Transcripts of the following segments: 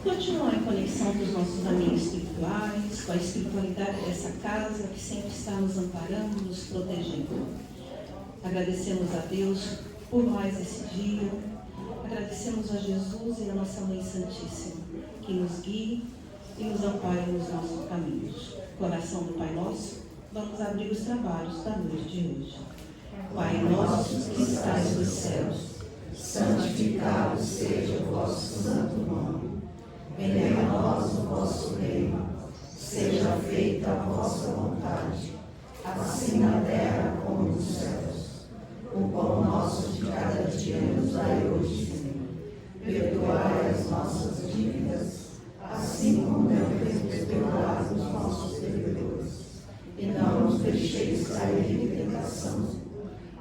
continuar em conexão com os nossos amigos espirituais, com a espiritualidade dessa casa que sempre está nos amparando, nos protegendo. Agradecemos a Deus por mais esse dia, agradecemos a Jesus e a nossa Mãe Santíssima, que nos guie e nos ampare nos nossos caminhos. Coração do Pai Nosso, vamos abrir os trabalhos da noite de hoje. Pai nosso que estais nos céus, santificado seja o vosso santo nome. Venha a nós o vosso reino, seja feita a vossa vontade, assim na terra como nos céus. O pão nosso de cada dia nos dai hoje, Senhor. Perdoai as nossas dívidas, assim como devemos perdoar os nossos devedores. E não nos deixeis cair em tentação,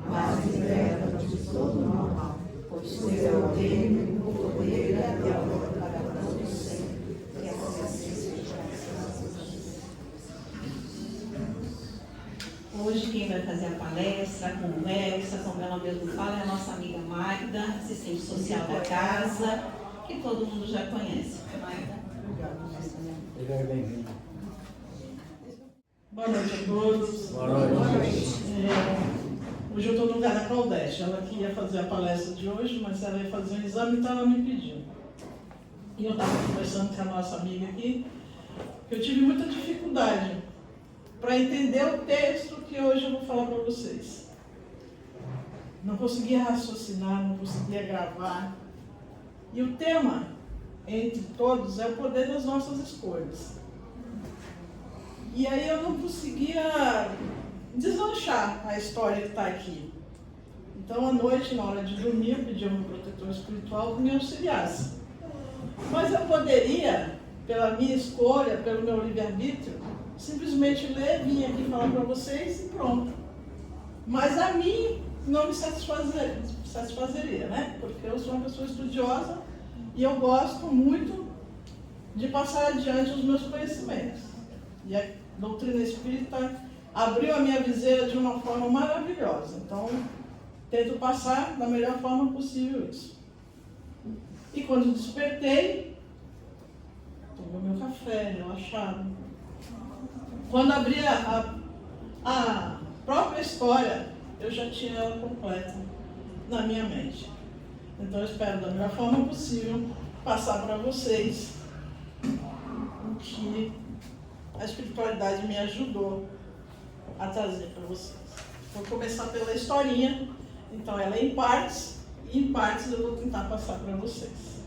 mas liberta-nos de todo mal, pois teu é o reino, o poder e a glória para todos sempre. Que assim seja. Hoje quem vai fazer a palestra, a conversa, como ela mesmo fala, é a nossa amiga Magda, assistente social da casa, que todo mundo já conhece. Magda. Obrigado. Bem-vindo. Boa noite a todos. Boa noite. Hoje eu estou no lugar da Claudete. Ela que ia fazer a palestra de hoje, mas ela ia fazer um exame, então ela me pediu. E eu estava conversando com a nossa amiga aqui, que eu tive muita dificuldade para entender o texto que hoje eu vou falar para vocês. Não conseguia raciocinar, não conseguia gravar. E o tema, entre todos, é o poder das nossas escolhas. E aí eu não conseguia deslanchar a história que está aqui. Então, à noite, na hora de dormir, eu pedi ao meu protetor espiritual que me auxiliasse. Mas eu poderia, pela minha escolha, pelo meu livre-arbítrio, simplesmente ler, vir aqui falar para vocês e pronto. Mas a mim não me satisfazeria, né? Porque eu sou uma pessoa estudiosa e eu gosto muito de passar adiante os meus conhecimentos. E a doutrina espírita abriu a minha viseira de uma forma maravilhosa. Então, tento passar da melhor forma possível isso. E quando despertei, tomei meu café, relaxado. Quando abri a própria história, eu já tinha ela completa na minha mente. Então, eu espero da melhor forma possível passar para vocês o que a espiritualidade me ajudou a trazer para vocês. Vou começar pela historinha, então ela é em partes, e em partes eu vou tentar passar para vocês.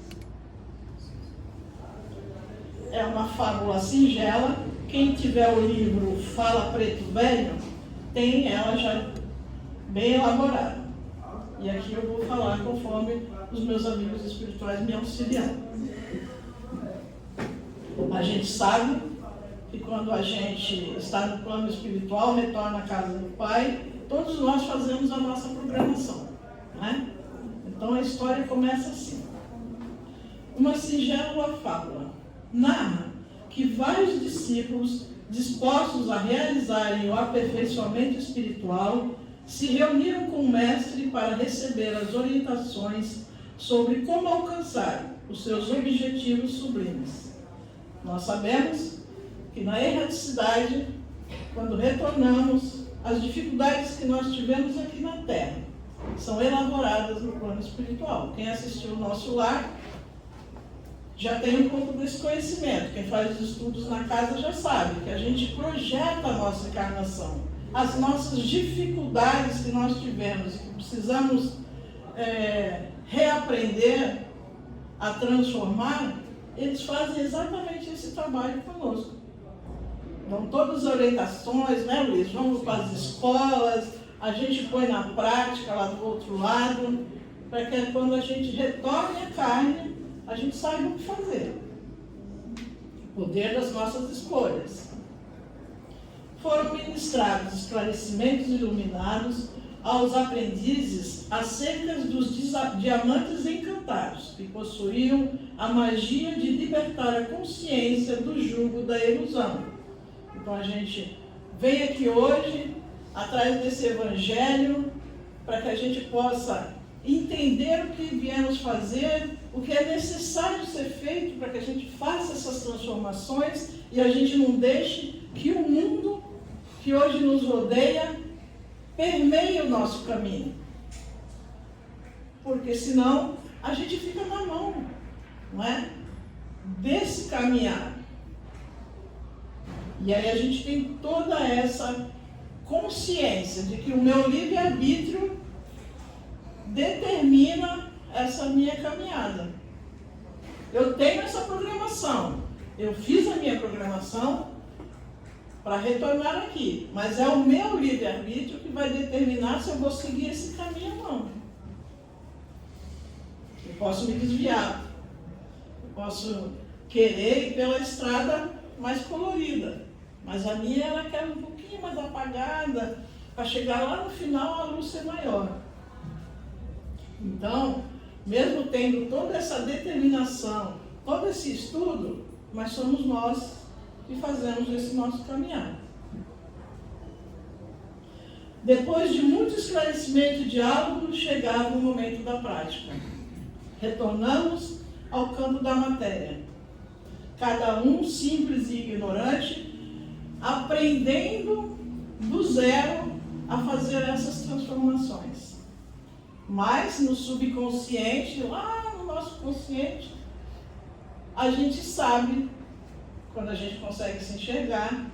É uma fábula singela. Quem tiver o livro Fala Preto Velho, tem ela já bem elaborada. E aqui eu vou falar conforme os meus amigos espirituais me auxiliam. A gente sabe que quando a gente está no plano espiritual, retorna à casa do Pai, todos nós fazemos a nossa programação, né? Então a história começa assim. Uma singela fábula narra que vários discípulos, dispostos a realizarem o aperfeiçoamento espiritual, se reuniram com o Mestre para receber as orientações sobre como alcançar os seus objetivos sublimes. Nós sabemos que na erraticidade, quando retornamos, as dificuldades que nós tivemos aqui na Terra são elaboradas no plano espiritual. Quem assistiu o nosso lar já tem um pouco desse conhecimento. Quem faz os estudos na casa já sabe que a gente projeta a nossa encarnação. As nossas dificuldades que nós tivemos e que precisamos reaprender a transformar, eles fazem exatamente esse trabalho conosco. Dão todas as orientações, né, Luiz? Vamos para as escolas, a gente põe na prática lá do outro lado, para que quando a gente retorne a carne, a gente saiba o que fazer. O poder das nossas escolhas. Foram ministrados esclarecimentos iluminados aos aprendizes acerca dos diamantes encantados, que possuíam a magia de libertar a consciência do jugo da ilusão. Então a gente vem aqui hoje, atrás desse evangelho, para que a gente possa entender o que viemos fazer o que é necessário ser feito para que a gente faça essas transformações e a gente não deixe que o mundo que hoje nos rodeia permeie o nosso caminho. Porque senão a gente fica na mão, não é? Desse caminhar. E aí a gente tem toda essa consciência de que o meu livre-arbítrio determina essa minha caminhada. Eu tenho essa programação. Eu fiz a minha programação para retornar aqui. Mas é o meu livre-arbítrio que vai determinar se eu vou seguir esse caminho ou não. Eu posso me desviar. Eu posso querer ir pela estrada mais colorida. Mas a minha, ela quer um pouquinho mais apagada, para chegar lá no final a luz ser maior. Então, mesmo tendo toda essa determinação, todo esse estudo, mas somos nós que fazemos esse nosso caminhar. Depois de muito esclarecimento e diálogo, chegava o momento da prática. Retornamos ao campo da matéria. Cada um, simples e ignorante, aprendendo do zero a fazer essas transformações. Mas no subconsciente, lá no nosso consciente, a gente sabe, quando a gente consegue se enxergar,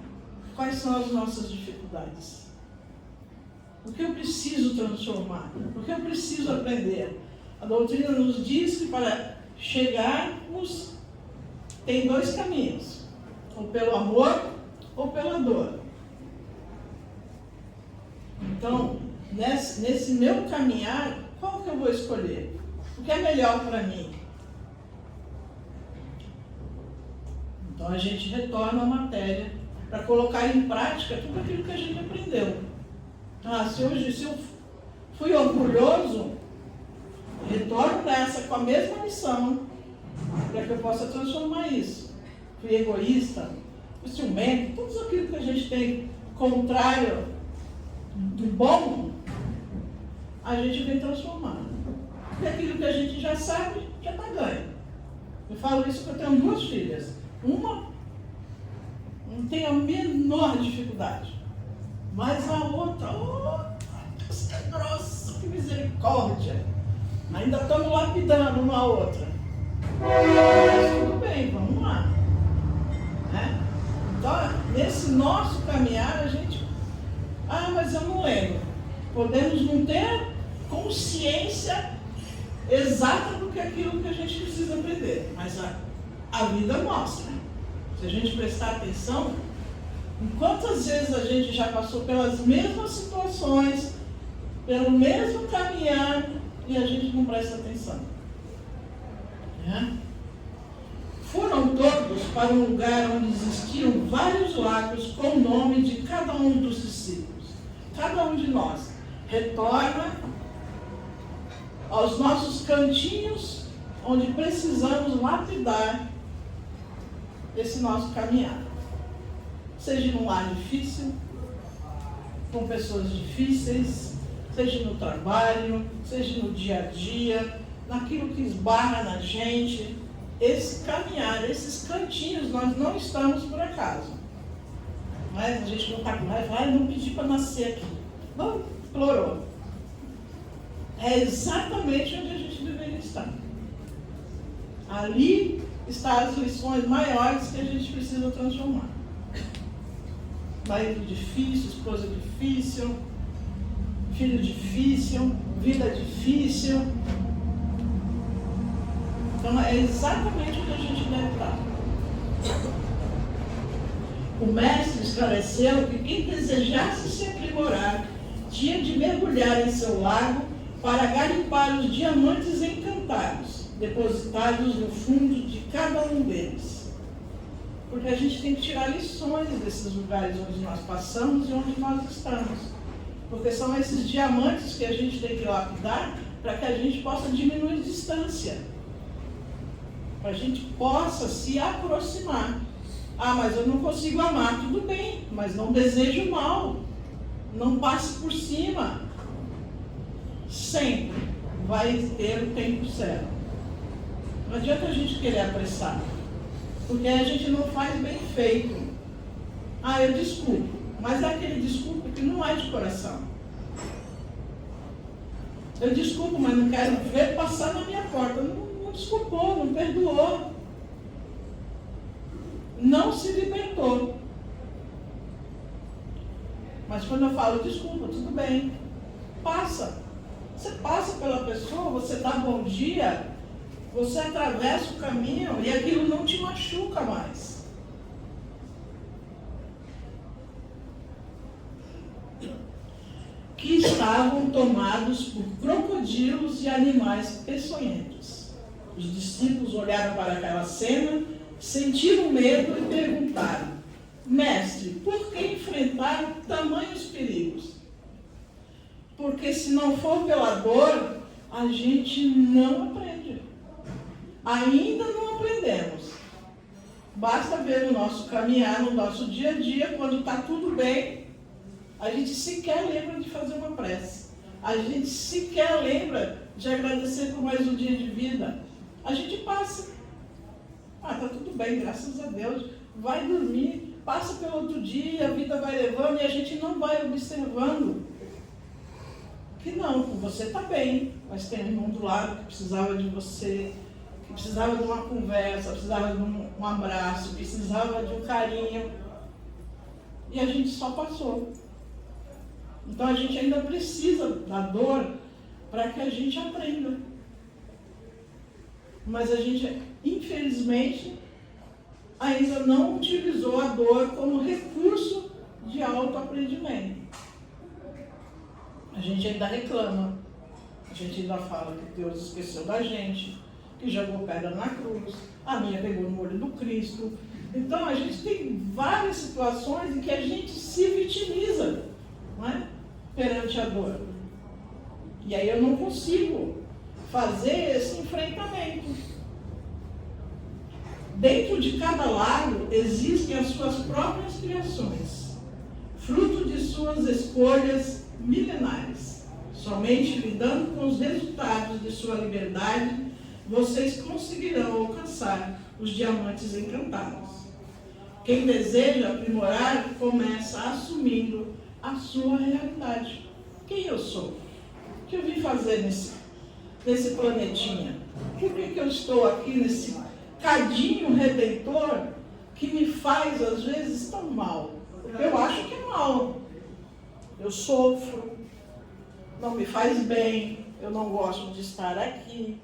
quais são as nossas dificuldades. O que eu preciso transformar? O que eu preciso aprender? A doutrina nos diz que para chegarmos tem dois caminhos, ou pelo amor ou pela dor. Então, nesse meu caminhar, qual que eu vou escolher? O que é melhor para mim? Então a gente retorna à matéria para colocar em prática tudo aquilo que a gente aprendeu. Se eu fui orgulhoso, retorno para essa com a mesma missão, para que eu possa transformar isso. Fui egoísta, ciumento, tudo aquilo que a gente tem contrário do bom, a gente vem transformar. Porque aquilo que a gente já sabe, já está ganho. Eu falo isso porque eu tenho duas filhas. Uma não tem a menor dificuldade, mas a outra, que grossa, que misericórdia. Ainda estamos lapidando uma a outra. Mas tudo bem, vamos lá. Né? Então, nesse nosso caminhar, a gente... mas eu não lembro. Podemos não ter consciência exata do que é aquilo que a gente precisa aprender. Mas a vida mostra. Se a gente prestar atenção, quantas vezes a gente já passou pelas mesmas situações, pelo mesmo caminhar, e a gente não presta atenção. Foram todos para um lugar onde existiam vários lagos com o nome de cada um dos discípulos. Cada um de nós retorna aos nossos cantinhos onde precisamos lapidar esse nosso caminhar. Seja num lar difícil, com pessoas difíceis, seja no trabalho, seja no dia a dia, naquilo que esbarra na gente. Esse caminhar, esses cantinhos, nós não estamos por acaso. Mas a gente não está com raiva, não pedi para nascer aqui. Não, explorou. É exatamente onde a gente deveria estar. Ali estão as lições maiores que a gente precisa transformar. Marido difícil, esposa difícil, filho difícil, vida difícil. Então é exatamente onde a gente deve estar. O mestre esclareceu que quem desejasse se aprimorar tinha de mergulhar em seu lago para garimpar os diamantes encantados, depositados no fundo de cada um deles. Porque a gente tem que tirar lições desses lugares onde nós passamos e onde nós estamos. Porque são esses diamantes que a gente tem que lapidar para que a gente possa diminuir a distância. Para a gente possa se aproximar. Mas eu não consigo amar, tudo bem, mas não desejo mal. Não passe por cima. Sempre vai ter o tempo certo. Não adianta a gente querer apressar, porque a gente não faz bem feito. Ah, eu desculpo, mas é aquele desculpo que não é de coração. Eu desculpo, mas não quero ver passar na minha porta. Não desculpou, não perdoou. Não se libertou. Mas quando eu falo desculpa, tudo bem. Passa. Você passa pela pessoa, você dá bom dia, você atravessa o caminho e aquilo não te machuca mais. Que estavam tomados por crocodilos e animais peçonhentos. Os discípulos olharam para aquela cena, sentiram medo e perguntaram: Mestre, por que enfrentar tamanhos perigos? Porque se não for pela dor, a gente não aprende. Ainda não aprendemos. Basta ver no nosso caminhar, no nosso dia a dia, quando está tudo bem, a gente sequer lembra de fazer uma prece. A gente sequer lembra de agradecer por mais um dia de vida. A gente passa. Ah, está tudo bem, graças a Deus. Vai dormir, passa pelo outro dia, a vida vai levando e a gente não vai observando. Que não, você está bem, mas tem um irmão do lado que precisava de você, que precisava de uma conversa, precisava de um abraço, precisava de um carinho. E a gente só passou. Então a gente ainda precisa da dor para que a gente aprenda. Mas a gente, infelizmente, ainda não utilizou a dor como recurso de autoaprendimento. A gente ainda reclama, a gente ainda fala que Deus esqueceu da gente, que jogou pedra na cruz, a minha pegou no olho do Cristo. Então a gente tem várias situações em que a gente se vitimiza, não é? Perante a dor. E aí eu não consigo fazer esse enfrentamento. Dentro de cada lado existem as suas próprias criações, fruto de suas escolhas milenares. Somente lidando com os resultados de sua liberdade, vocês conseguirão alcançar os diamantes encantados. Quem deseja aprimorar, começa assumindo a sua realidade. Quem eu sou? O que eu vim fazer nesse planetinha? Por que eu estou aqui nesse cadinho redentor que me faz, às vezes, tão mal? Porque eu acho que é mal. Eu sofro, não me faz bem, eu não gosto de estar aqui.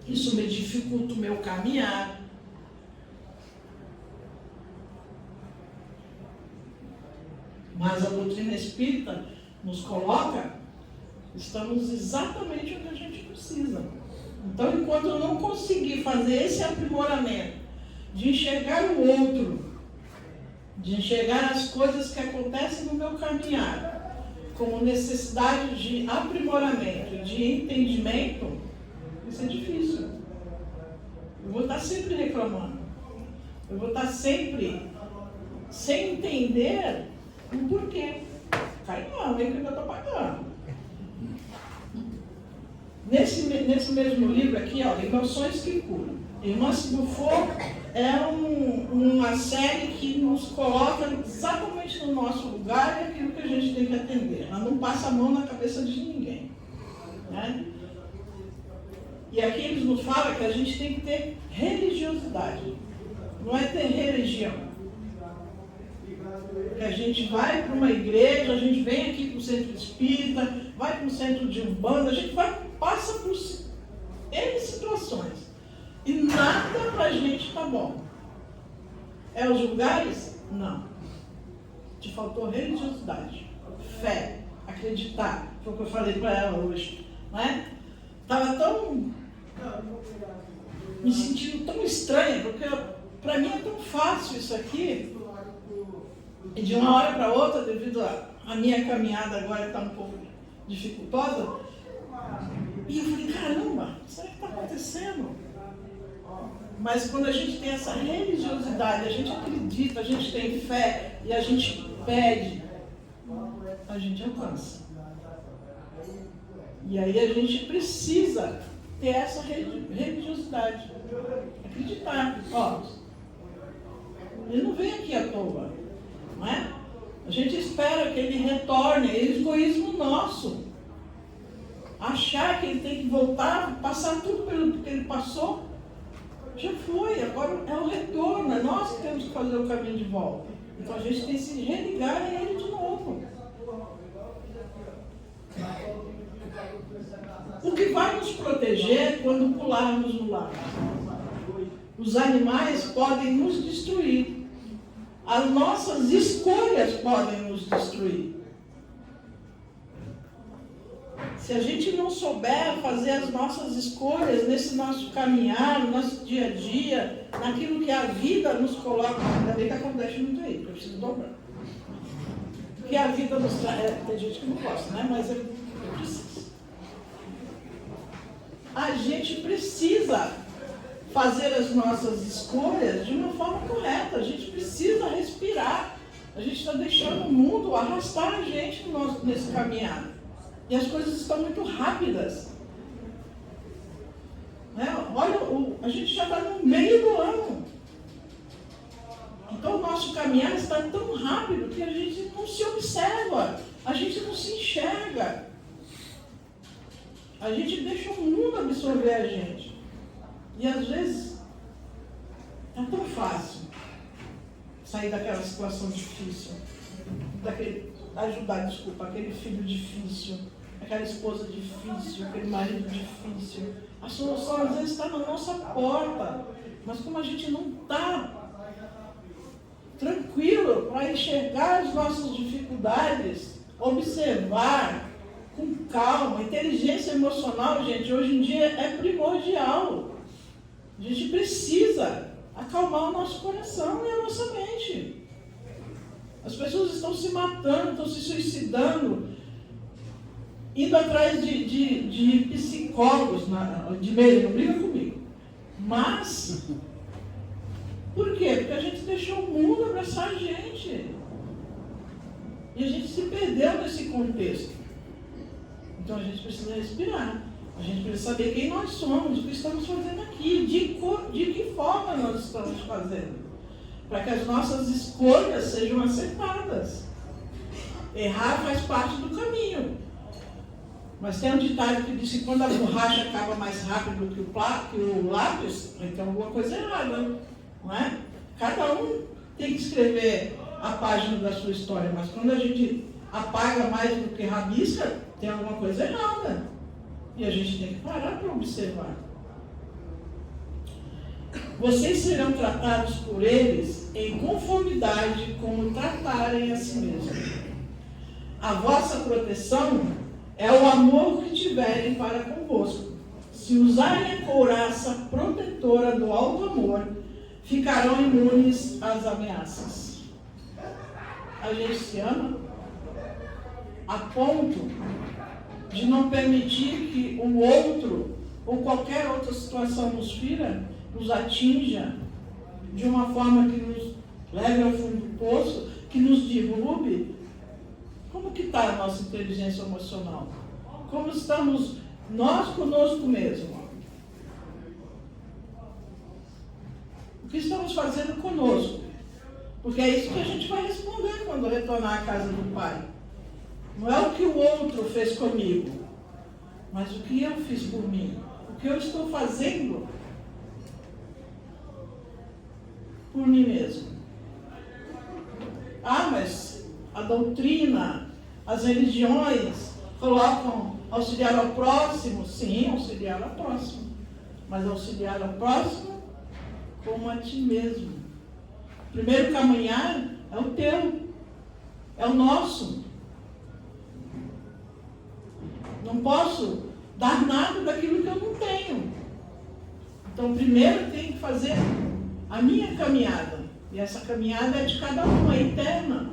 Isso me dificulta o meu caminhar. Mas a doutrina espírita nos coloca, estamos exatamente onde a gente precisa. Então, enquanto eu não conseguir fazer esse aprimoramento, de enxergar o outro, de enxergar as coisas que acontecem no meu caminhar, como necessidade de aprimoramento, de entendimento, isso é difícil. Eu vou estar sempre reclamando. Eu vou estar sempre sem entender o porquê. Cai não, vem que eu estou pagando. Nesse mesmo livro aqui, ó, Emoções que Curam. Irmã Sibufo é uma série que nos coloca exatamente no nosso lugar e aquilo que a gente tem que atender. Ela não passa a mão na cabeça de ninguém. Né? E aqui eles nos falam que a gente tem que ter religiosidade. Não é ter religião. Que a gente vai para uma igreja, a gente vem aqui para o centro espírita, vai para o centro de Umbanda, a gente passa por N situações. E nada para a gente está bom. É os lugares? Não. Te faltou religiosidade, fé, acreditar. Foi o que eu falei para ela hoje. Estava tão... me sentindo tão estranha, porque para mim é tão fácil isso aqui. E de uma hora para outra, devido à minha caminhada agora está um pouco dificultosa, e eu falei, caramba, será que está acontecendo? Mas quando a gente tem essa religiosidade, a gente acredita, a gente tem fé e a gente pede, a gente alcança. E aí a gente precisa ter essa religiosidade. Acreditar. Ó, ele não vem aqui à toa, não é? A gente espera que ele retorne, é egoísmo nosso. Achar que ele tem que voltar, passar tudo pelo que ele passou, já foi, agora é o retorno, é nós que temos que fazer o caminho de volta. Então a gente tem que se religar a ele de novo. O que vai nos proteger é quando pularmos no lago. Os animais podem nos destruir. As nossas escolhas podem nos destruir. Se a gente não souber fazer as nossas escolhas nesse nosso caminhar, no nosso dia a dia, naquilo que a vida nos coloca, ainda bem que acontece muito aí, porque eu preciso dobrar. Que a vida nos traz. Tem gente que não gosta, né? Mas eu preciso. A gente precisa fazer as nossas escolhas de uma forma correta. A gente precisa respirar. A gente está deixando o mundo arrastar a gente nesse caminhar. E as coisas estão muito rápidas. Né? Olha, a gente já está no meio do ano. Então o nosso caminhar está tão rápido que a gente não se observa, a gente não se enxerga. A gente deixa o mundo absorver a gente. E às vezes é tão fácil sair daquela situação difícil, ajudar aquele filho difícil, aquela esposa difícil, aquele marido difícil. A solução às vezes está na nossa porta, mas como a gente não está tranquilo para enxergar as nossas dificuldades, observar com calma, inteligência emocional, gente, hoje em dia é primordial. A gente precisa acalmar o nosso coração e a nossa mente. As pessoas estão se matando, estão se suicidando, indo atrás de psicólogos, de meio, não briga comigo. Mas, por quê? Porque a gente deixou o mundo abraçar a gente. E a gente se perdeu nesse contexto. Então a gente precisa respirar. A gente precisa saber quem nós somos, o que estamos fazendo aqui, de que forma nós estamos fazendo. Para que as nossas escolhas sejam acertadas. Errar faz parte do caminho. Mas tem um ditado que diz que quando a borracha acaba mais rápido que o lápis, então alguma coisa errada, não é? Cada um tem que escrever a página da sua história, mas quando a gente apaga mais do que rabisca, tem alguma coisa errada. E a gente tem que parar para observar. Vocês serão tratados por eles em conformidade como tratarem a si mesmos. A vossa proteção é o amor que tiverem para convosco. Se usarem a couraça protetora do alto amor, ficarão imunes às ameaças. A gente se ama a ponto de não permitir que o outro ou qualquer outra situação nos fira, nos atinja de uma forma que nos leve ao fundo do poço, que nos derrube. Como que está a nossa inteligência emocional? Como estamos nós conosco mesmo? O que estamos fazendo conosco? Porque é isso que a gente vai responder quando retornar à casa do Pai. Não é o que o outro fez comigo, mas o que eu fiz por mim. O que eu estou fazendo por mim mesmo. Ah, mas a doutrina, as religiões colocam auxiliar ao próximo. Sim, auxiliar ao próximo. Mas auxiliar ao próximo como a ti mesmo. O primeiro caminhar é o teu, é o nosso. Não posso dar nada daquilo que eu não tenho. Então, primeiro eu tenho que fazer a minha caminhada. E essa caminhada é de cada um, é eterna.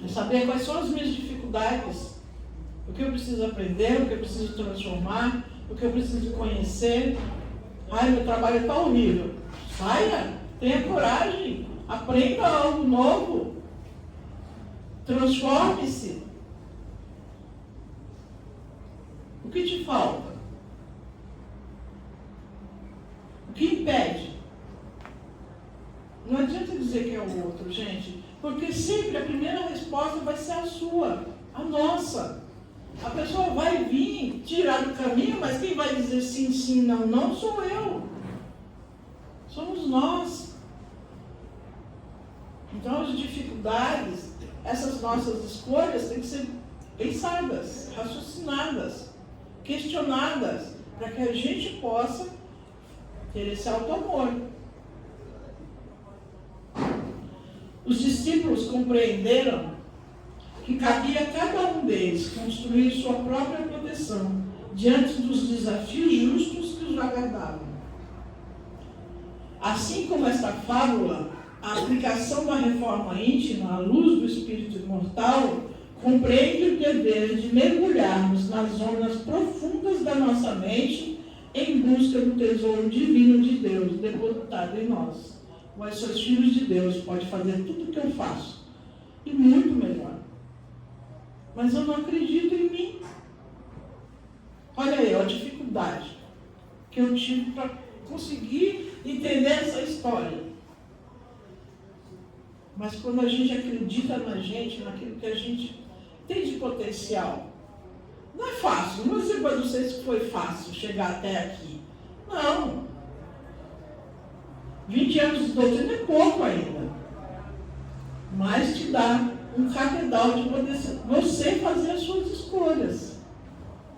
É saber quais são as minhas dificuldades, o que eu preciso aprender, o que eu preciso transformar, o que eu preciso conhecer. Ai, meu trabalho está horrível. Saia, tenha coragem, aprenda algo novo, transforme-se. O que te falta? O que impede? Não adianta dizer que é o outro, gente, porque sempre a primeira resposta vai ser a sua, a nossa. A pessoa vai vir tirar do caminho, mas quem vai dizer sim, sim, não, não sou eu. Somos nós. Então as dificuldades, essas nossas escolhas têm que ser pensadas, raciocinadas, questionadas, para que a gente possa ter esse auto-amor. Os discípulos compreenderam que cabia a cada um deles construir sua própria proteção diante dos desafios justos que os aguardavam. Assim como esta fábula, a aplicação da reforma íntima à luz do espírito imortal compreende o dever de mergulharmos nas zonas profundas da nossa mente em busca do tesouro divino de Deus depositado em nós. Mas seus filhos de Deus podem fazer tudo o que eu faço e muito melhor. Mas eu não acredito em mim. Olha aí, a dificuldade que eu tive para conseguir entender essa história. Mas quando a gente acredita na gente, naquilo que a gente tem de potencial, não é fácil. Não vou dizer para vocês que foi fácil chegar até aqui. Não. 20 anos de doutrina é pouco ainda. Mas te dá um cabedal de poder você fazer as suas escolhas.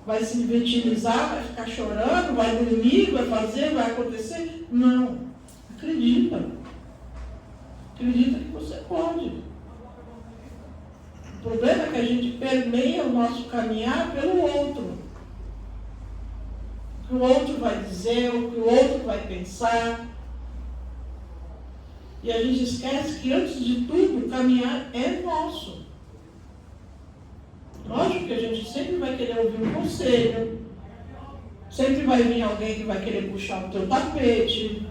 Vai se vitimizar, vai ficar chorando, vai dormir, vai fazer, vai acontecer? Não. Acredita. Acredita que você pode. O problema é que a gente permeia o nosso caminhar pelo outro. O que o outro vai dizer, o que o outro vai pensar. E a gente esquece que, antes de tudo, caminhar é nosso. Lógico que a gente sempre vai querer ouvir um conselho, sempre vai vir alguém que vai querer puxar o teu tapete,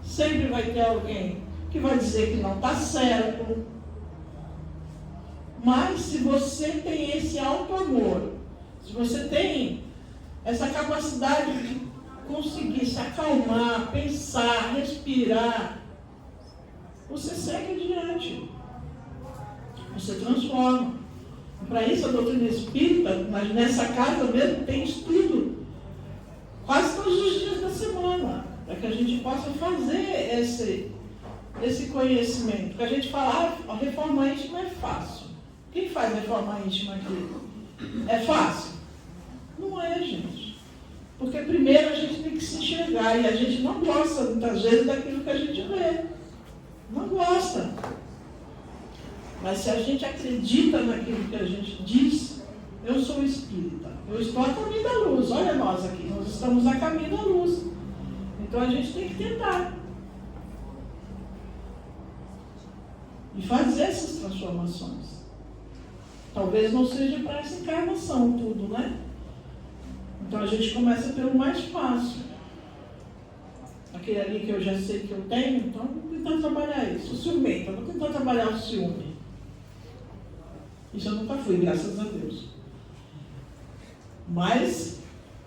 sempre vai ter alguém que vai dizer que não está certo. Mas se você tem esse auto-amor, se você tem essa capacidade de conseguir se acalmar, pensar, respirar, você segue adiante. Você transforma. Para isso, a doutrina espírita, mas nessa casa mesmo, tem estudo quase todos os dias da semana, para que a gente possa fazer esse conhecimento. Porque a gente fala, a reforma íntima é fácil. Quem faz reforma íntima aqui? É fácil? Não é, gente. Porque primeiro a gente tem que se enxergar, e a gente não gosta, muitas vezes, daquilo que a gente vê. Não gosta. Mas se a gente acredita naquilo que a gente diz, eu sou espírita, eu estou a caminho da luz. Olha nós aqui, nós estamos a caminho da luz. Então a gente tem que tentar. E fazer essas transformações. Talvez não seja para essa encarnação tudo, né? Então a gente começa pelo mais fácil. Aquele ali que eu já sei que eu tenho, então vou tentar trabalhar isso. O ciumento, eu vou tentar trabalhar o ciúme. Isso eu nunca fui, graças a Deus. Mas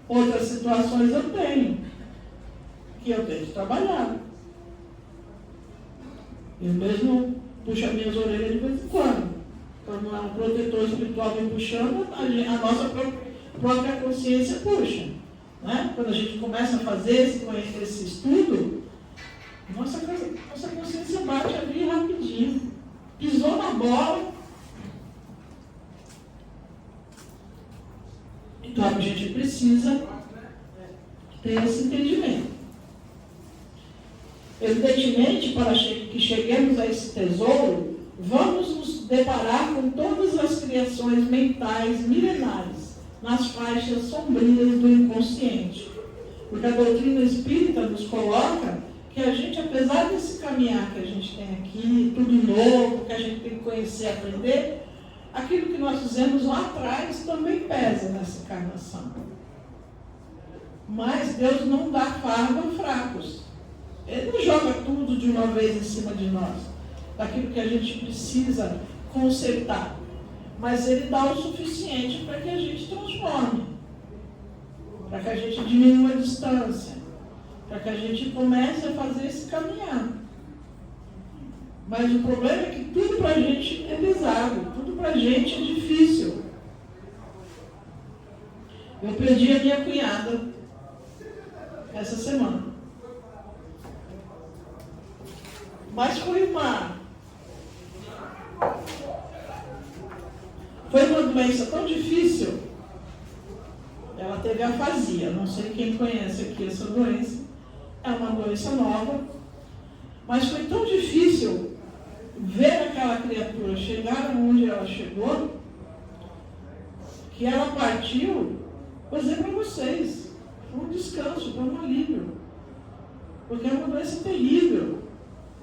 outras situações eu tenho, que eu tenho que trabalhar. Eu mesmo puxo as minhas orelhas de vez em quando. Quando um protetor espiritual me puxando, a nossa própria consciência puxa. Né? Quando a gente começa a fazer esse estudo, nossa consciência bate ali rapidinho. Pisou na bola. Então a gente precisa ter esse entendimento. Evidentemente, para que cheguemos a esse tesouro, vamos nos deparar com todas as criações mentais milenares nas faixas sombrias do inconsciente. Porque a doutrina espírita nos coloca que a gente, apesar desse caminhar que a gente tem aqui, tudo novo, que a gente tem que conhecer, aprender, aquilo que nós fizemos lá atrás também pesa nessa encarnação. Mas Deus não dá fardo a fracos. Ele não joga tudo de uma vez em cima de nós, daquilo que a gente precisa consertar. Mas Ele dá o suficiente para que a gente transforme, para que a gente diminua a distância, para que a gente comece a fazer esse caminhar. Mas o problema é que tudo para a gente é pesado, tudo para a gente é difícil. Eu perdi a minha cunhada essa semana. Mas foi uma doença tão difícil. Ela teve afasia, não sei quem conhece aqui essa doença. É uma doença nova. Mas foi tão difícil ver aquela criatura chegar onde ela chegou, que ela partiu, vou dizer para vocês, foi um descanso, foi um alívio. Porque é uma doença terrível.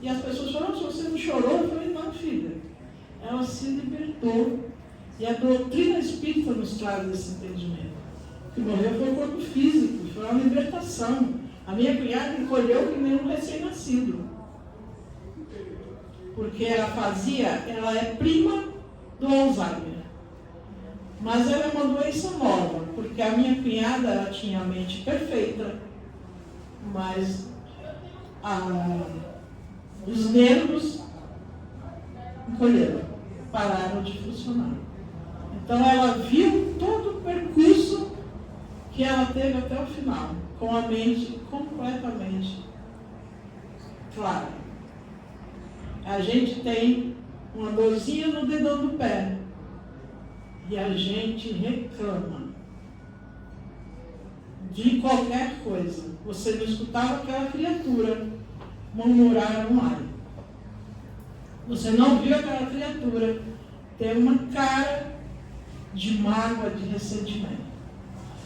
E as pessoas falaram, se você não chorou, eu falei, não, filha. Ela se libertou. E a doutrina espírita nos traz esse entendimento. O que morreu foi o corpo físico, foi uma libertação. A minha cunhada encolheu que nem um recém-nascido. Porque ela é prima do Alzheimer. Mas ela é uma doença nova, porque a minha cunhada ela tinha a mente perfeita, mas os nervos encolheram, pararam de funcionar. Então ela viu todo o percurso que ela teve até o final, com a mente completamente clara. A gente tem uma dorzinha no dedão do pé e a gente reclama de qualquer coisa. Você não escutava aquela criatura murmurar no ar. Você não viu aquela criatura ter uma cara de mágoa, de ressentimento.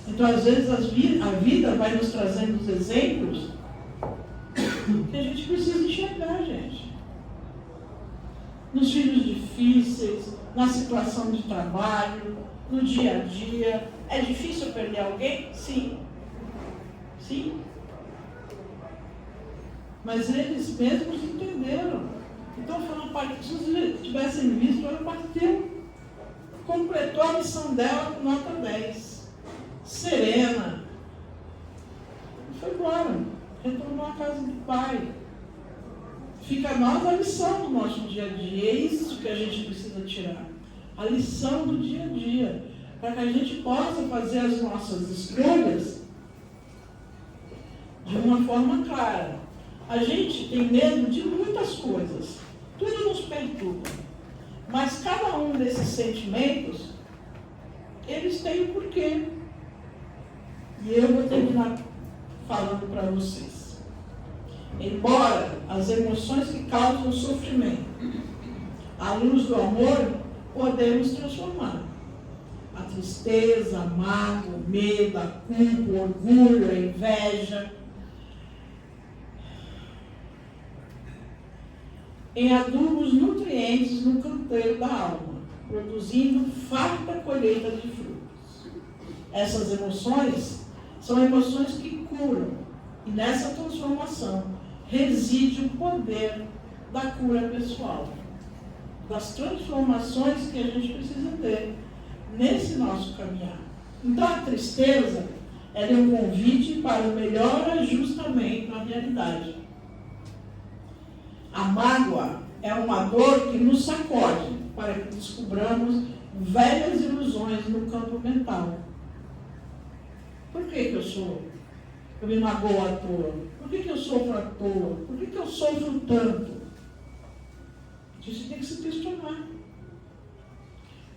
Então, às vezes, a vida vai nos trazendo os exemplos que a gente precisa enxergar, gente. Nos filhos difíceis, na situação de trabalho, no dia a dia. É difícil perder alguém? Sim. Sim. Mas eles mesmos entenderam. Então, foi uma parte, se vocês tivessem visto, ela bateu. Completou a missão dela com nota 10. Serena. E foi embora. Retornou à casa do pai. Fica a nós a lição do nosso dia a dia. É isso que a gente precisa tirar. A lição do dia a dia. Para que a gente possa fazer as nossas escolhas de uma forma clara. A gente tem medo de muitas coisas. Tudo nos perturba. Mas cada um desses sentimentos, eles têm um porquê. E eu vou terminar falando para vocês. Embora as emoções que causam sofrimento, à luz do amor, podemos transformar. A tristeza, a mágoa, o medo, a culpa, o orgulho, a inveja, em adubos nutrientes no canteiro da alma, produzindo farta colheita de frutos. Essas emoções são emoções que curam, e nessa transformação reside o poder da cura pessoal, das transformações que a gente precisa ter nesse nosso caminhar. Então a tristeza ela é um convite para o melhor ajustamento à realidade. A mágoa é uma dor que nos sacode para que descubramos velhas ilusões no campo mental. Por que eu me magoo à toa? Por que eu sofro à toa? Por que eu sofro tanto? A gente tem que se questionar.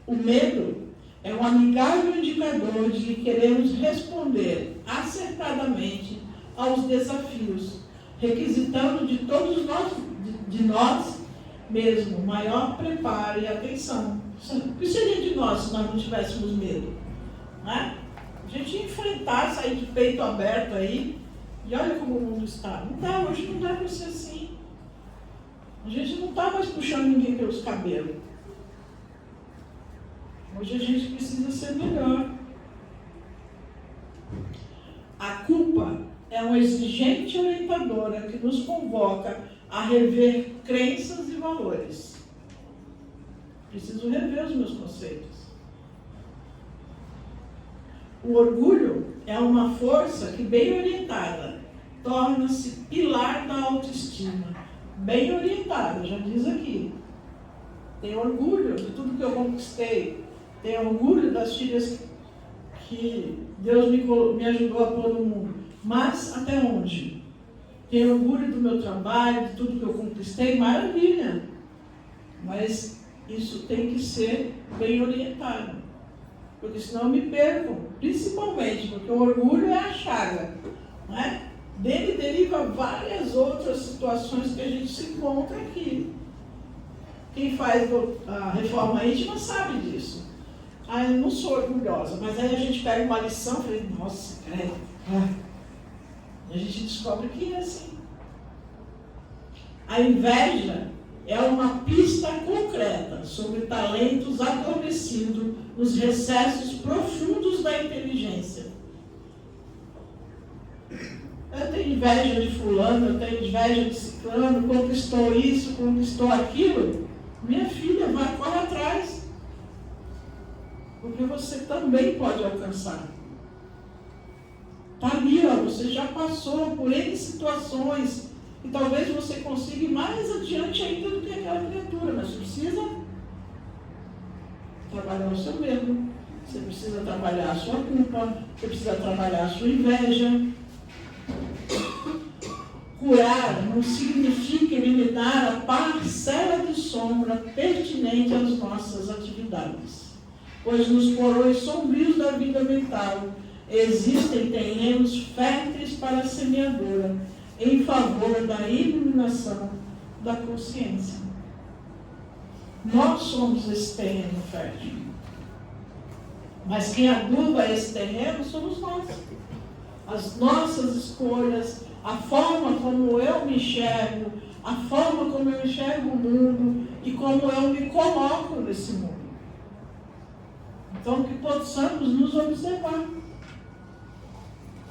O medo é um amigável indicador de que queremos responder acertadamente aos desafios, requisitando de todos nós mesmo maior preparo e atenção. O que seria de nós se nós não tivéssemos medo? Né? A gente ia enfrentar, sair de peito aberto aí, e olha como o mundo está. Não dá, hoje não dá para ser assim. A gente não está mais puxando ninguém pelos cabelos. Hoje a gente precisa ser melhor. A culpa é uma exigente orientadora que nos convoca a rever crenças e valores. Preciso rever os meus conceitos. O orgulho é uma força que, bem orientada, torna-se pilar da autoestima. Bem orientado, já diz aqui. Tenho orgulho de tudo que eu conquistei. Tenho orgulho das filhas que Deus me ajudou a pôr no mundo. Mas até onde? Tenho orgulho do meu trabalho, de tudo que eu conquistei, maravilha. Mas isso tem que ser bem orientado. Porque senão eu me perco. Principalmente porque o orgulho é a chaga. Não é? Dele deriva várias outras situações que a gente se encontra aqui. Quem faz a reforma íntima sabe disso. Ah, eu não sou orgulhosa, mas aí a gente pega uma lição e fala, nossa, credo. E a gente descobre que é assim. A inveja é uma pista concreta sobre talentos adormecidos nos recessos profundos da inteligência. Eu tenho inveja de fulano, eu tenho inveja de ciclano, conquistou isso, conquistou aquilo. Minha filha, corre atrás. Porque você também pode alcançar. Está ali, você já passou por N situações. E talvez você consiga ir mais adiante ainda do que aquela criatura. Mas você precisa trabalhar o seu medo. Você precisa trabalhar a sua culpa. Você precisa trabalhar a sua inveja. Curar não significa eliminar a parcela de sombra pertinente às nossas atividades, pois nos porões sombrios da vida mental existem terrenos férteis para a semeadura em favor da iluminação da consciência. Nós somos esse terreno fértil, mas quem aduba esse terreno somos nós. As nossas escolhas, a forma como eu me enxergo, a forma como eu enxergo o mundo e como eu me coloco nesse mundo. Então, que possamos nos observar,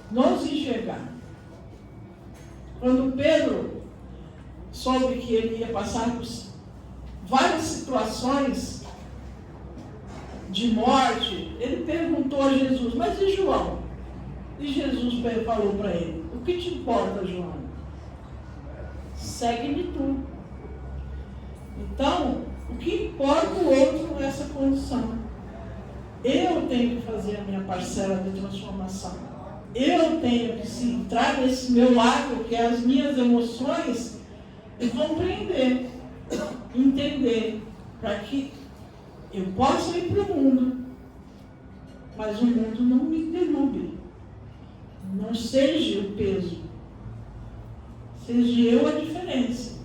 nos enxergar. Quando Pedro soube que ele ia passar por várias situações de morte, ele perguntou a Jesus, mas e João? E Jesus falou para ele, o que te importa, João? Segue-me tu. Então, o que importa o outro nessa condição? Eu tenho que fazer a minha parcela de transformação. Eu tenho que entrar nesse meu lado, que é as minhas emoções, e compreender, entender, para que eu possa ir para o mundo, mas o mundo não me derrube. Não seja o peso, seja eu a diferença.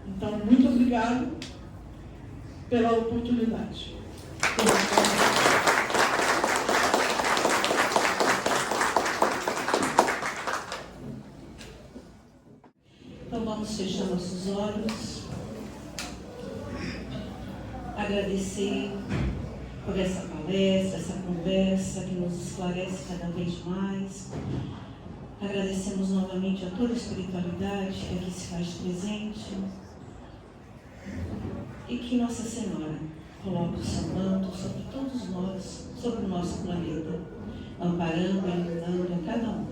Então, muito obrigado pela oportunidade. Então, vamos fechar nossos olhos, agradecer por essa palestra, essa conversa que nos esclarece cada vez mais. Agradecemos novamente a toda a espiritualidade que aqui se faz presente e que Nossa Senhora coloque o seu manto sobre todos nós, sobre o nosso planeta, amparando e iluminando a cada um.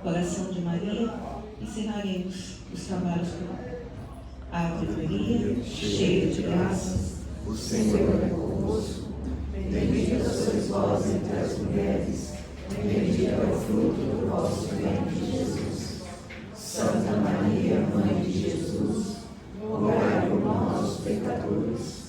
Coração de Maria, encerraremos os trabalhos por hoje. Ave Maria, cheia de graças, o Senhor é convosco. Bendita sois vós entre as mulheres, bendito é o fruto do vosso ventre, Jesus. Santa Maria, Mãe de Jesus, rogai por nós, pecadores,